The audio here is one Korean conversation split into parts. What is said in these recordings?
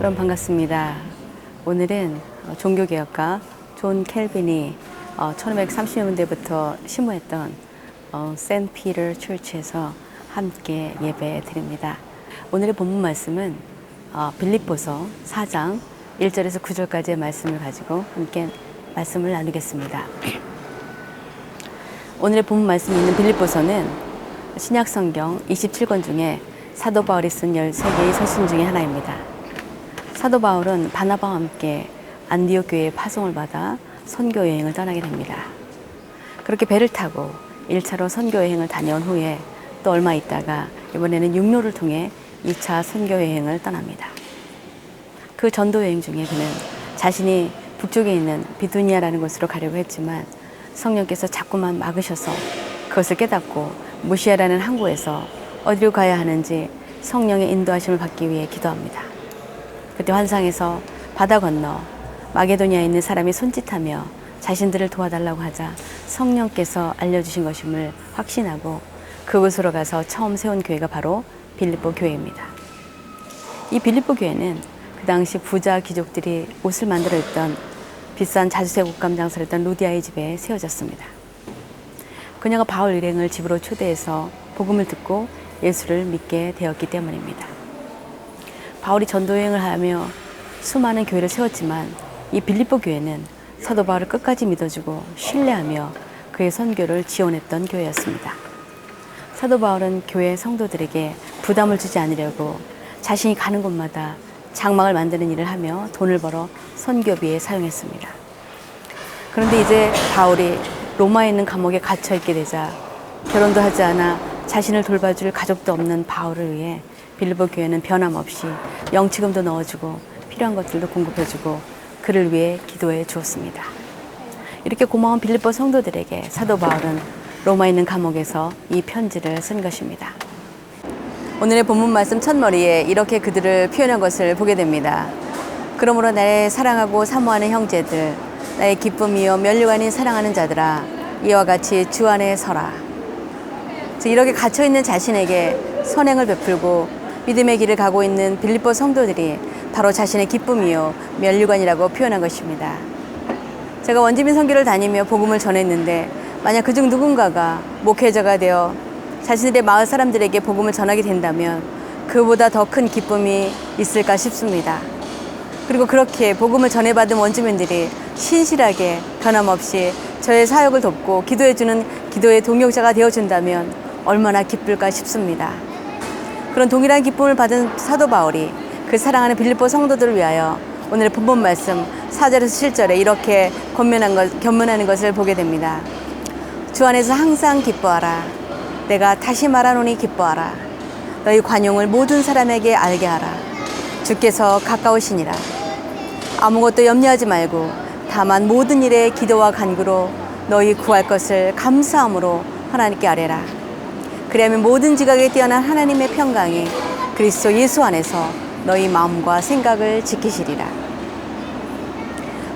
여러분 반갑습니다. 오늘은 종교개혁가 존 켈빈이 1530년대부터 심호했던 센트 피터 처치에서 함께 예배 드립니다. 오늘의 본문 말씀은 빌립보서 4장 1절에서 9절까지의 말씀을 가지고 함께 말씀을 나누겠습니다. 오늘의 본문 말씀이 있는 빌립보서는 신약성경 27권 중에 사도 바울이 쓴 13개의 서신 중에 하나입니다. 사도 바울은 바나바와 함께 안디옥 교회에 파송을 받아 선교 여행을 떠나게 됩니다. 그렇게 배를 타고 1차로 선교 여행을 다녀온 후에 또 얼마 있다가 이번에는 육로를 통해 2차 선교 여행을 떠납니다. 그 전도 여행 중에 그는 자신이 북쪽에 있는 비두니아라는 곳으로 가려고 했지만 성령께서 자꾸만 막으셔서 그것을 깨닫고 무시아라는 항구에서 어디로 가야 하는지 성령의 인도하심을 받기 위해 기도합니다. 그때 환상에서 바다 건너 마게도니아에 있는 사람이 손짓하며 자신들을 도와달라고 하자 성령께서 알려주신 것임을 확신하고 그곳으로 가서 처음 세운 교회가 바로 빌립보 교회입니다. 이 빌립보 교회는 그 당시 부자 귀족들이 옷을 만들어 입던 비싼 자주색 옷감 장사를 했던 루디아의 집에 세워졌습니다. 그녀가 바울 일행을 집으로 초대해서 복음을 듣고 예수를 믿게 되었기 때문입니다. 바울이 전도여행을 하며 수많은 교회를 세웠지만 이 빌립보 교회는 사도 바울을 끝까지 믿어주고 신뢰하며 그의 선교를 지원했던 교회였습니다. 사도 바울은 교회 성도들에게 부담을 주지 않으려고 자신이 가는 곳마다 장막을 만드는 일을 하며 돈을 벌어 선교비에 사용했습니다. 그런데 이제 바울이 로마에 있는 감옥에 갇혀 있게 되자 결혼도 하지 않아 자신을 돌봐줄 가족도 없는 바울을 위해 빌립보 교회는 변함없이 영치금도 넣어주고 필요한 것들도 공급해주고 그를 위해 기도해 주었습니다. 이렇게 고마운 빌립보 성도들에게 사도 바울은 로마에 있는 감옥에서 이 편지를 쓴 것입니다. 오늘의 본문 말씀 첫머리에 이렇게 그들을 표현한 것을 보게 됩니다. 그러므로 나의 사랑하고 사모하는 형제들, 나의 기쁨이요 면류관이 사랑하는 자들아, 이와 같이 주 안에 서라. 이렇게 갇혀있는 자신에게 선행을 베풀고 믿음의 길을 가고 있는 빌립보 성도들이 바로 자신의 기쁨이요 면류관이라고 표현한 것입니다. 제가 원주민 선교를 다니며 복음을 전했는데 만약 그중 누군가가 목회자가 되어 자신들의 마을 사람들에게 복음을 전하게 된다면 그보다 더 큰 기쁨이 있을까 싶습니다. 그리고 그렇게 복음을 전해받은 원주민들이 신실하게 변함없이 저의 사역을 돕고 기도해주는 기도의 동역자가 되어준다면 얼마나 기쁠까 싶습니다. 그런 동일한 기쁨을 받은 사도 바울이 그 사랑하는 빌립보 성도들을 위하여 오늘의 본문 말씀 4절에서 7절에 이렇게 권면하는 것을 보게 됩니다. 주 안에서 항상 기뻐하라. 내가 다시 말하노니 기뻐하라. 너희 관용을 모든 사람에게 알게 하라. 주께서 가까우시니라. 아무것도 염려하지 말고 다만 모든 일에 기도와 간구로 너희 구할 것을 감사함으로 하나님께 아뢰라. 그리하면 모든 지각에 뛰어난 하나님의 평강이 그리스도 예수 안에서 너희 마음과 생각을 지키시리라.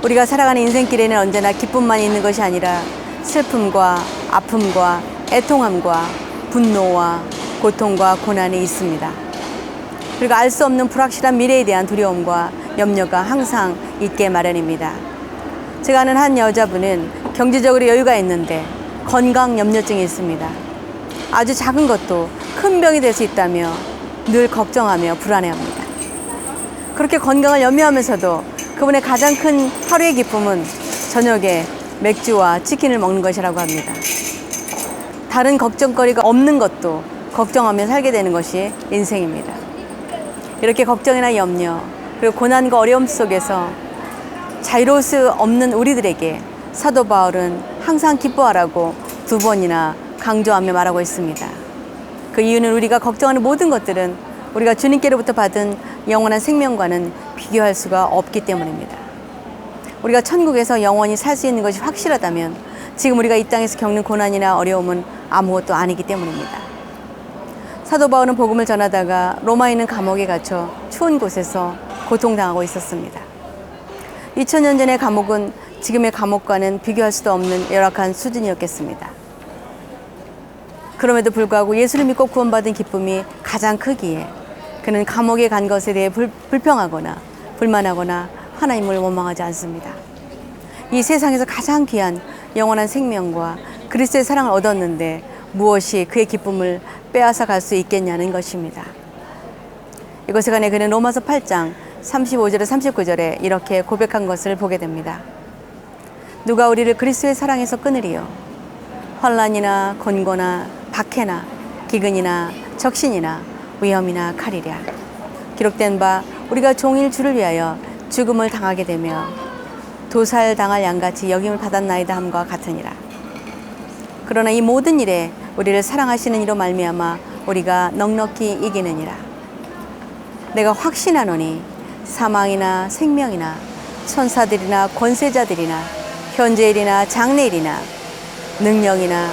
우리가 살아가는 인생길에는 언제나 기쁨만 있는 것이 아니라 슬픔과 아픔과 애통함과 분노와 고통과 고난이 있습니다. 그리고 알 수 없는 불확실한 미래에 대한 두려움과 염려가 항상 있게 마련입니다. 제가 아는 한 여자분은 경제적으로 여유가 있는데 건강 염려증이 있습니다. 아주 작은 것도 큰 병이 될 수 있다며 늘 걱정하며 불안해합니다. 그렇게 건강을 염려하면서도 그분의 가장 큰 하루의 기쁨은 저녁에 맥주와 치킨을 먹는 것이라고 합니다. 다른 걱정거리가 없는 것도 걱정하며 살게 되는 것이 인생입니다. 이렇게 걱정이나 염려 그리고 고난과 어려움 속에서 자유로울 수 없는 우리들에게 사도 바울은 항상 기뻐하라고 2번이나 강조하며 말하고 있습니다. 그 이유는 우리가 걱정하는 모든 것들은 우리가 주님께로부터 받은 영원한 생명과는 비교할 수가 없기 때문입니다. 우리가 천국에서 영원히 살 수 있는 것이 확실하다면 지금 우리가 이 땅에서 겪는 고난이나 어려움은 아무것도 아니기 때문입니다. 사도 바울은 복음을 전하다가 로마에 있는 감옥에 갇혀 추운 곳에서 고통당하고 있었습니다. 2000년 전의 감옥은 지금의 감옥과는 비교할 수도 없는 열악한 수준이었겠습니다. 그럼에도 불구하고 예수를 믿고 구원받은 기쁨이 가장 크기에 그는 감옥에 간 것에 대해 불평하거나 불만하거나 하나님을 원망하지 않습니다. 이 세상에서 가장 귀한 영원한 생명과 그리스도의 사랑을 얻었는데 무엇이 그의 기쁨을 빼앗아 갈 수 있겠냐는 것입니다. 이것에 관해 그는 로마서 8장 35절에 39절에 이렇게 고백한 것을 보게 됩니다. 누가 우리를 그리스도의 사랑에서 끊으리요? 환난이나 곤고나 박해나 기근이나 적신이나 위험이나 칼이랴. 기록된 바 우리가 종일 주를 위하여 죽음을 당하게 되며 도살당할 양같이 여김을 받았나이다 함과 같으니라. 그러나 이 모든 일에 우리를 사랑하시는 이로 말미암아 우리가 넉넉히 이기느니라. 내가 확신하노니 사망이나 생명이나 천사들이나 권세자들이나 현재일이나 장래일이나 능력이나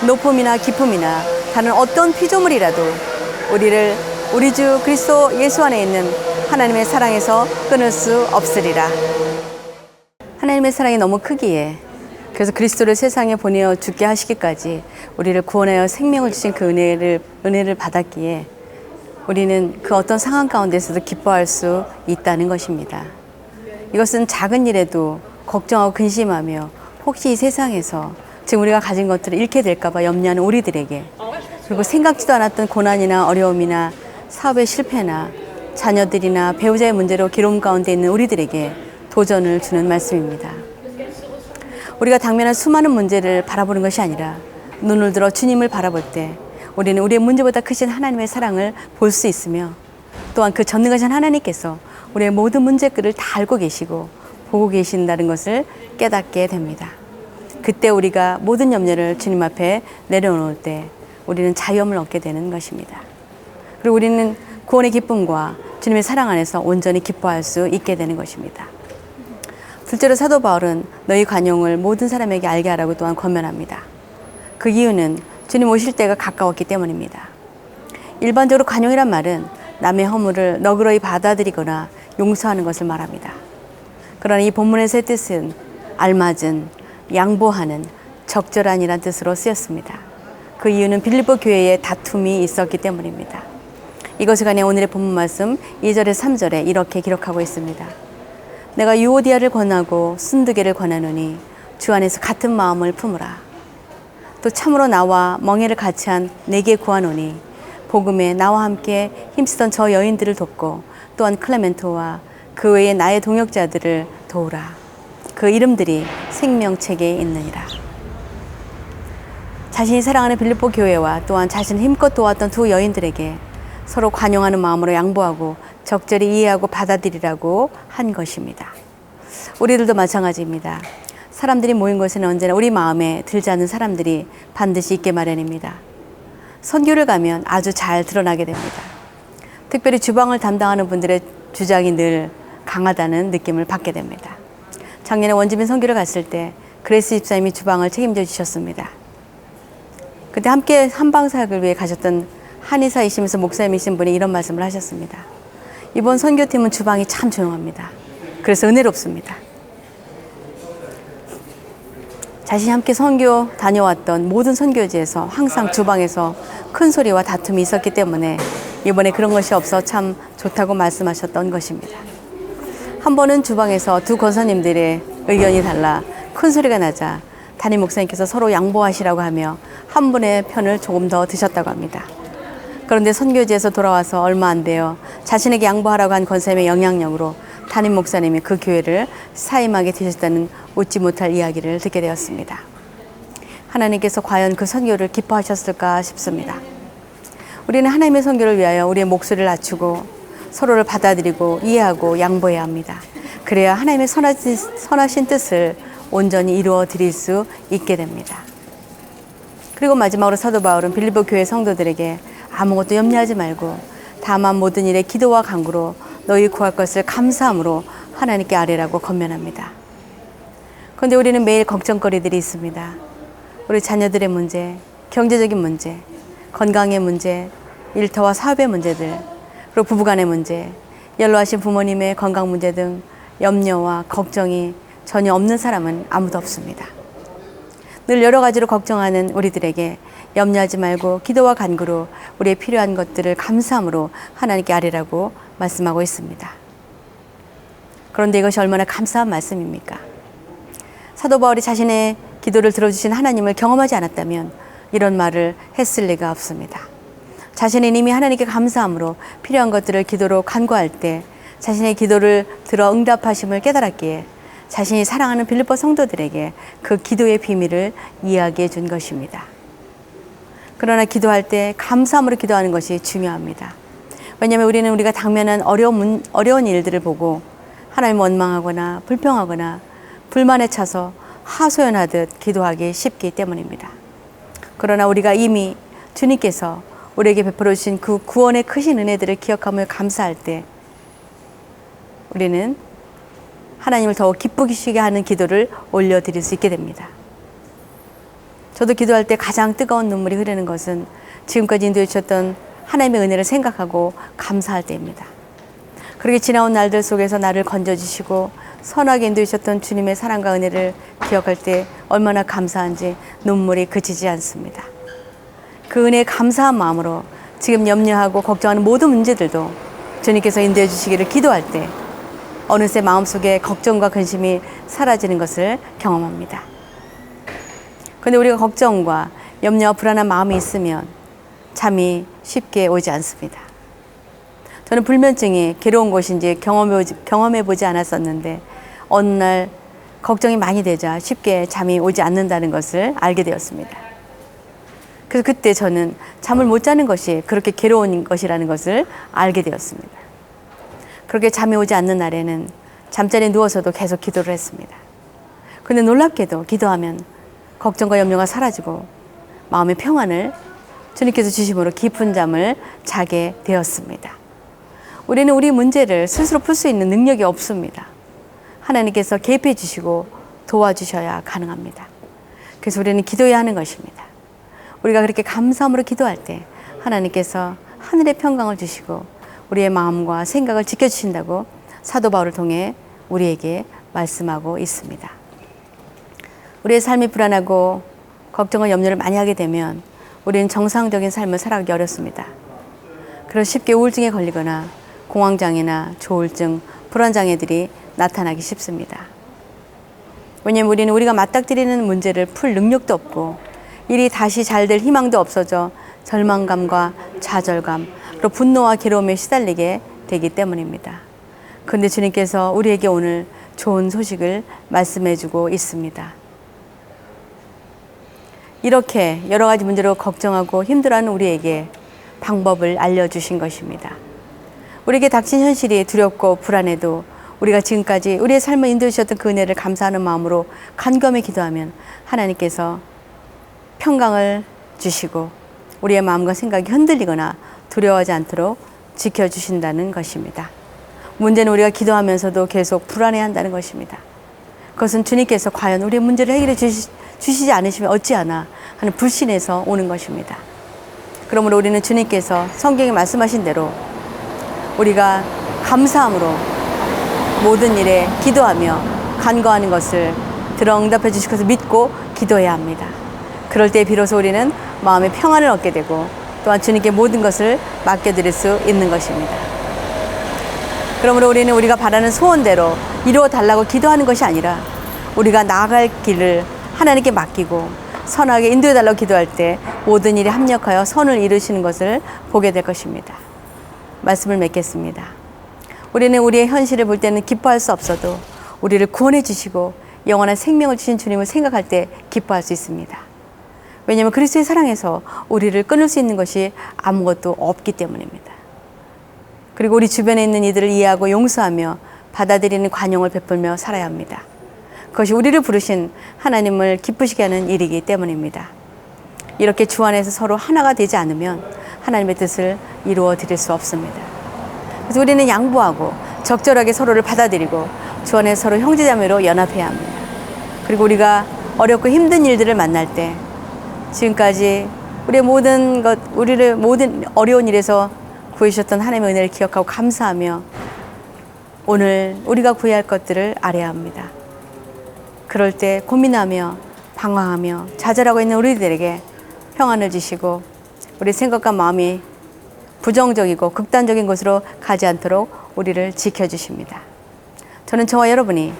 높음이나 깊음이나 다른 어떤 피조물이라도 우리를 우리 주 그리스도 예수 안에 있는 하나님의 사랑에서 끊을 수 없으리라. 하나님의 사랑이 너무 크기에 그래서 그리스도를 세상에 보내어 죽게 하시기까지 우리를 구원하여 생명을 주신 그 은혜를 받았기에 우리는 그 어떤 상황 가운데서도 기뻐할 수 있다는 것입니다. 이것은 작은 일에도 걱정하고 근심하며 혹시 이 세상에서 지금 우리가 가진 것들을 잃게 될까봐 염려하는 우리들에게, 그리고 생각지도 않았던 고난이나 어려움이나 사업의 실패나 자녀들이나 배우자의 문제로 괴로움 가운데 있는 우리들에게 도전을 주는 말씀입니다. 우리가 당면한 수많은 문제를 바라보는 것이 아니라 눈을 들어 주님을 바라볼 때 우리는 우리의 문제보다 크신 하나님의 사랑을 볼 수 있으며, 또한 그 전능하신 하나님께서 우리의 모든 문제들을 다 알고 계시고 보고 계신다는 것을 깨닫게 됩니다. 그때 우리가 모든 염려를 주님 앞에 내려놓을 때 우리는 자유함을 얻게 되는 것입니다. 그리고 우리는 구원의 기쁨과 주님의 사랑 안에서 온전히 기뻐할 수 있게 되는 것입니다. 둘째로 사도 바울은 너희 관용을 모든 사람에게 알게 하라고 또한 권면합니다. 그 이유는 주님 오실 때가 가까웠기 때문입니다. 일반적으로 관용이란 말은 남의 허물을 너그러이 받아들이거나 용서하는 것을 말합니다. 그러나 이 본문에서의 뜻은 알맞은, 양보하는, 적절한이란 뜻으로 쓰였습니다. 그 이유는 빌립보 교회에 다툼이 있었기 때문입니다. 이것에 관해 오늘의 본문 말씀 2절에서 3절에 이렇게 기록하고 있습니다. 내가 유오디아를 권하고 순두개를 권하노니 주 안에서 같은 마음을 품으라. 또 참으로 나와 멍에를 같이 한 내게 구하노니 복음에 나와 함께 힘쓰던 저 여인들을 돕고 또한 클레멘토와 그 외에 나의 동역자들을 도우라. 그 이름들이 생명책에 있느니라. 자신이 사랑하는 빌립보 교회와 또한 자신을 힘껏 도왔던 두 여인들에게 서로 관용하는 마음으로 양보하고 적절히 이해하고 받아들이라고 한 것입니다. 우리들도 마찬가지입니다. 사람들이 모인 곳에는 언제나 우리 마음에 들지 않는 사람들이 반드시 있게 마련입니다. 선교를 가면 아주 잘 드러나게 됩니다. 특별히 주방을 담당하는 분들의 주장이 늘 강하다는 느낌을 받게 됩니다. 작년에 원주민 선교를 갔을 때 그레이스 집사님이 주방을 책임져 주셨습니다. 그때 함께 한방사역을 위해 가셨던 한의사이시면서 목사님이신 분이 이런 말씀을 하셨습니다. 이번 선교팀은 주방이 참 조용합니다. 그래서 은혜롭습니다. 자신이 함께 선교 다녀왔던 모든 선교지에서 항상 주방에서 큰 소리와 다툼이 있었기 때문에 이번에 그런 것이 없어 참 좋다고 말씀하셨던 것입니다. 한 번은 주방에서 두 권사님들의 의견이 달라 큰 소리가 나자 담임 목사님께서 서로 양보하시라고 하며 한 분의 편을 조금 더 드셨다고 합니다. 그런데 선교지에서 돌아와서 얼마 안 되어 자신에게 양보하라고 한 권사님의 영향력으로 담임 목사님이 그 교회를 사임하게 되셨다는 웃지 못할 이야기를 듣게 되었습니다. 하나님께서 과연 그 선교를 기뻐하셨을까 싶습니다. 우리는 하나님의 선교를 위하여 우리의 목소리를 낮추고 서로를 받아들이고 이해하고 양보해야 합니다. 그래야 하나님의 선하신 뜻을 온전히 이루어 드릴 수 있게 됩니다. 그리고 마지막으로 사도 바울은 빌립보 교회 성도들에게 아무것도 염려하지 말고 다만 모든 일에 기도와 간구로 너희 구할 것을 감사함으로 하나님께 아뢰라고 권면합니다. 그런데 우리는 매일 걱정거리들이 있습니다. 우리 자녀들의 문제, 경제적인 문제, 건강의 문제, 일터와 사업의 문제들, 그리고 부부간의 문제, 연로하신 부모님의 건강 문제 등 염려와 걱정이 전혀 없는 사람은 아무도 없습니다. 늘 여러 가지로 걱정하는 우리들에게 염려하지 말고 기도와 간구로 우리의 필요한 것들을 감사함으로 하나님께 아뢰라고 말씀하고 있습니다. 그런데 이것이 얼마나 감사한 말씀입니까? 사도 바울이 자신의 기도를 들어주신 하나님을 경험하지 않았다면 이런 말을 했을 리가 없습니다. 자신은 이미 하나님께 감사함으로 필요한 것들을 기도로 간구할 때 자신의 기도를 들어 응답하심을 깨달았기에 자신이 사랑하는 빌립보 성도들에게 그 기도의 비밀을 이야기해 준 것입니다. 그러나 기도할 때 감사함으로 기도하는 것이 중요합니다. 왜냐하면 우리는 우리가 당면한 어려운 일들을 보고 하나님 원망하거나 불평하거나 불만에 차서 하소연하듯 기도하기 쉽기 때문입니다. 그러나 우리가 이미 주님께서 우리에게 베풀어 주신 그 구원의 크신 은혜들을 기억하며 감사할 때 우리는 하나님을 더욱 기쁘시게 하는 기도를 올려드릴 수 있게 됩니다. 저도 기도할 때 가장 뜨거운 눈물이 흐르는 것은 지금까지 인도해 주셨던 하나님의 은혜를 생각하고 감사할 때입니다. 그렇게 지나온 날들 속에서 나를 건져주시고 선하게 인도해 주셨던 주님의 사랑과 은혜를 기억할 때 얼마나 감사한지 눈물이 그치지 않습니다. 그 은혜에 감사한 마음으로 지금 염려하고 걱정하는 모든 문제들도 주님께서 인도해 주시기를 기도할 때 어느새 마음속에 걱정과 근심이 사라지는 것을 경험합니다. 그런데 우리가 걱정과 염려와 불안한 마음이 있으면 잠이 쉽게 오지 않습니다. 저는 불면증이 괴로운 것인지 경험해보지 않았었는데 어느 날 걱정이 많이 되자 쉽게 잠이 오지 않는다는 것을 알게 되었습니다. 그래서 그때 저는 잠을 못 자는 것이 그렇게 괴로운 것이라는 것을 알게 되었습니다. 그렇게 잠이 오지 않는 날에는 잠자리에 누워서도 계속 기도를 했습니다. 그런데 놀랍게도 기도하면 걱정과 염려가 사라지고 마음의 평안을 주님께서 주심으로 깊은 잠을 자게 되었습니다. 우리는 우리 문제를 스스로 풀 수 있는 능력이 없습니다. 하나님께서 개입해 주시고 도와주셔야 가능합니다. 그래서 우리는 기도해야 하는 것입니다. 우리가 그렇게 감사함으로 기도할 때 하나님께서 하늘의 평강을 주시고 우리의 마음과 생각을 지켜주신다고 사도 바울을 통해 우리에게 말씀하고 있습니다. 우리의 삶이 불안하고 걱정과 염려를 많이 하게 되면 우리는 정상적인 삶을 살아가기 어렵습니다. 그래서 쉽게 우울증에 걸리거나 공황장애나 조울증, 불안장애들이 나타나기 쉽습니다. 왜냐하면 우리는 우리가 맞닥뜨리는 문제를 풀 능력도 없고 일이 다시 잘 될 희망도 없어져 절망감과 좌절감, 그리고 분노와 괴로움에 시달리게 되기 때문입니다. 그런데 주님께서 우리에게 오늘 좋은 소식을 말씀해주고 있습니다. 이렇게 여러 가지 문제로 걱정하고 힘들어하는 우리에게 방법을 알려주신 것입니다. 우리에게 닥친 현실이 두렵고 불안해도 우리가 지금까지 우리의 삶을 인도해 주셨던 그 은혜를 감사하는 마음으로 간절히 기도하면 하나님께서 평강을 주시고 우리의 마음과 생각이 흔들리거나 두려워하지 않도록 지켜주신다는 것입니다. 문제는 우리가 기도하면서도 계속 불안해한다는 것입니다. 그것은 주님께서 과연 우리의 문제를 해결해 주시지 않으시면 어찌하나 하는 불신에서 오는 것입니다. 그러므로 우리는 주님께서 성경에 말씀하신 대로 우리가 감사함으로 모든 일에 기도하며 간구하는 것을 들어 응답해 주실 것을 믿고 기도해야 합니다. 그럴 때 비로소 우리는 마음의 평안을 얻게 되고 또한 주님께 모든 것을 맡겨드릴 수 있는 것입니다. 그러므로 우리는 우리가 바라는 소원대로 이루어 달라고 기도하는 것이 아니라 우리가 나아갈 길을 하나님께 맡기고 선하게 인도해 달라고 기도할 때 모든 일이 합력하여 선을 이루시는 것을 보게 될 것입니다. 말씀을 맺겠습니다. 우리는 우리의 현실을 볼 때는 기뻐할 수 없어도 우리를 구원해 주시고 영원한 생명을 주신 주님을 생각할 때 기뻐할 수 있습니다. 왜냐하면 그리스도의 사랑에서 우리를 끊을 수 있는 것이 아무것도 없기 때문입니다. 그리고 우리 주변에 있는 이들을 이해하고 용서하며 받아들이는 관용을 베풀며 살아야 합니다. 그것이 우리를 부르신 하나님을 기쁘시게 하는 일이기 때문입니다. 이렇게 주 안에서 서로 하나가 되지 않으면 하나님의 뜻을 이루어 드릴 수 없습니다. 그래서 우리는 양보하고 적절하게 서로를 받아들이고 주 안에 서로 형제자매로 연합해야 합니다. 그리고 우리가 어렵고 힘든 일들을 만날 때 지금까지 우리를 모든 어려운 일에서 구해주셨던 하나님의 은혜를 기억하고 감사하며 오늘 우리가 구해야 할 것들을 알아야 합니다. 그럴 때 고민하며 방황하며 좌절하고 있는 우리들에게 평안을 주시고 우리 생각과 마음이 부정적이고 극단적인 곳으로 가지 않도록 우리를 지켜주십니다. 저는 저와 여러분이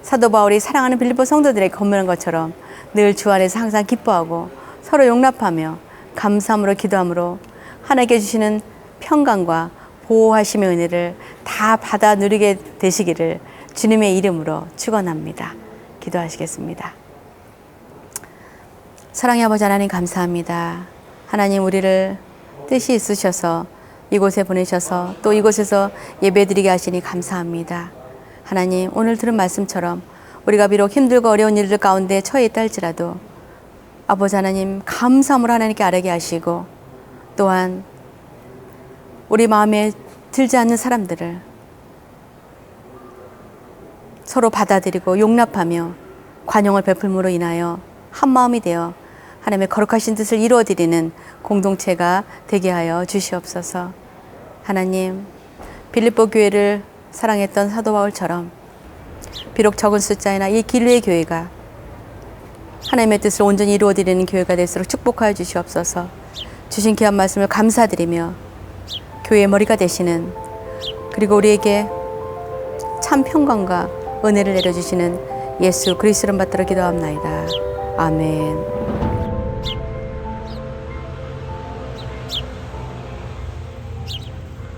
사도 바울이 사랑하는 빌립보 성도들에게 건면한 것처럼 늘 주 안에서 항상 기뻐하고 서로 용납하며 감사함으로 기도함으로 하나님께 주시는 평강과 보호하심의 은혜를 다 받아 누리게 되시기를 주님의 이름으로 축원합니다. 기도하시겠습니다. 사랑의 아버지 하나님 감사합니다. 하나님 우리를 뜻이 있으셔서 이곳에 보내셔서 또 이곳에서 예배드리게 하시니 감사합니다. 하나님 오늘 들은 말씀처럼 우리가 비록 힘들고 어려운 일들 가운데 처해 있다 할지라도 아버지 하나님 감사함으로 하나님께 아뢰게 하시고 또한 우리 마음에 들지 않는 사람들을 서로 받아들이고 용납하며 관용을 베풀므로 인하여 한 마음이 되어 하나님의 거룩하신 뜻을 이루어드리는 공동체가 되게 하여 주시옵소서. 하나님 빌립보 교회를 사랑했던 사도 바울처럼 비록 적은 숫자이나 이 길르의 교회가 하나님의 뜻을 온전히 이루어드리는 교회가 될수록 축복하여 주시옵소서. 주신 귀한 말씀을 감사드리며 교회의 머리가 되시는 그리고 우리에게 참 평강과 은혜를 내려주시는 예수 그리스도를 받들어 기도합나이다. 아멘.